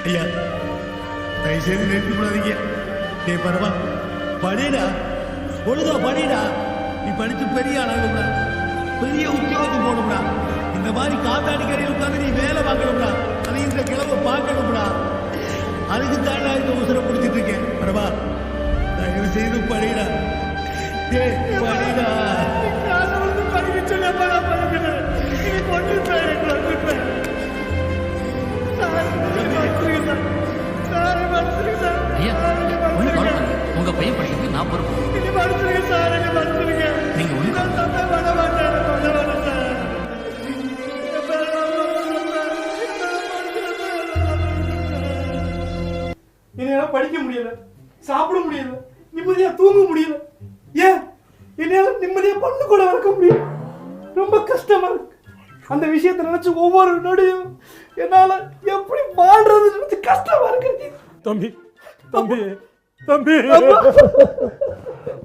ஐயா தயவுசெய்து நிறுத்தி விடாதீங்க. டே பரவா படிடா, ஒழுங்கா படிடா. நீ படிச்சு பெரிய ஆளாகணும்டா, பெரிய உத்தியோகத்துக்கு போகணும்டா. இந்த மாதிரி காத்தாடி கரையில் உட்காந்து நீ வேலை பார்க்கணும்டா, அது இந்த கிழமை பார்க்கணும்டா. அதுக்கு தாண்டா இந்த உசுரை பிடிச்சிட்டு இருக்கேன். பரவா தயவு செய்து படிடா. டே படிடா. உங்க பையன் படிக்கிறது நான் பொறுப்பு. நீங்க என்னால படிக்க முடியல, சாப்பிட முடியல, நிம்மதியா தூங்க முடியல, ஏன் என்னால நிம்மதியா பண்ணு கூட வளர்க்க முடியல. ரொம்ப கஷ்டமா இருக்கு. அந்த விஷயத்தை நினைச்சு ஒவ்வொரு நொடியும் என்னால எப்படி வாழ்றது நினைச்சு கஷ்டமா இருக்கு. தம்பி தம்பி தம்பி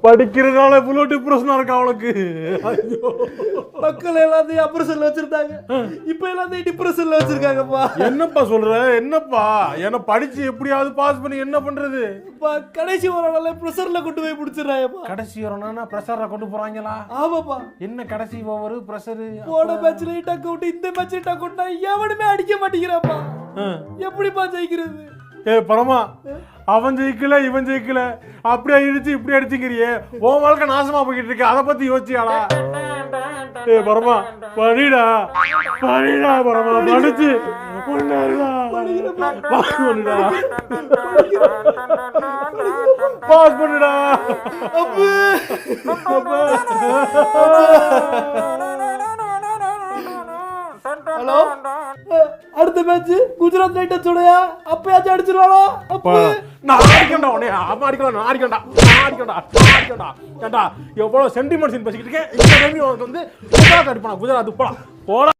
படிக்கிறதுனால இவ்வளவு டிப்ரெஷனா இருக்கா அவளுக்கு? மக்கள் எல்லாத்தையும் அப்ரெஷன்ல வச்சிருந்தாங்க, இப்ப எல்லாத்தையும் டிப்ரெஷன்ல வச்சிருக்காங்கப்பா. என்னப்பா சொல்ற? என்னப்பா என்ன படிச்சு எப்படியாவது பாஸ் பண்ணி என்ன பண்றது? கடைசி ஒரு நாள் பிரஷர்ல கொண்டு போய் பிடிச்சிடறாங்கப்பா. கடைசி ஒரு நாள் பிரஷர்ல கொண்டு போறாங்களா? ஆமாப்பா. என்ன கடைசி ஓவர் பிரஷர்? போன மேட்ச்ல டக் அவுட், இந்த மேட்ச்ல டக் அவுட்னா எவனுமே அடிக்க மாட்டேங்கிறாப்பா. எப்படிப்பா ஜெயிக்கிறது? பரமா அவன் ஜெயிக்கல இவன் ஜெயிக்கல, அப்படி அடிச்சு இப்படி அடிச்சுக்கிறியே, உன் வாழ்க்கை நாசமா போய்கிட்டு இருக்கு. அதை பத்தி யோசிச்சாளா? பரமா படிடா படிடா பரமா, படிச்சு பாஸ் பண்ணுடா. ஹலோ, அடுத்த மேட்ச் குஜராத் டைட்டன்ஸோடயா? அப்பயாச்சும் அடிச்சிருவாளோ? நான் அடிக்கண்டா உடனே, அவன் அடிக்கலாம், நான் அடிக்கண்டா, நான் அடிக்கண்டா, நான் அடிக்கண்டா. ஏண்டா எவ்வளவு சென்டிமெண்ட்ஸ் பேசிக்கிட்டு இருக்கேன். இந்த டைம் வந்து குஜராத் அடிப்பானா? குஜராத் போலாம் போலாம்.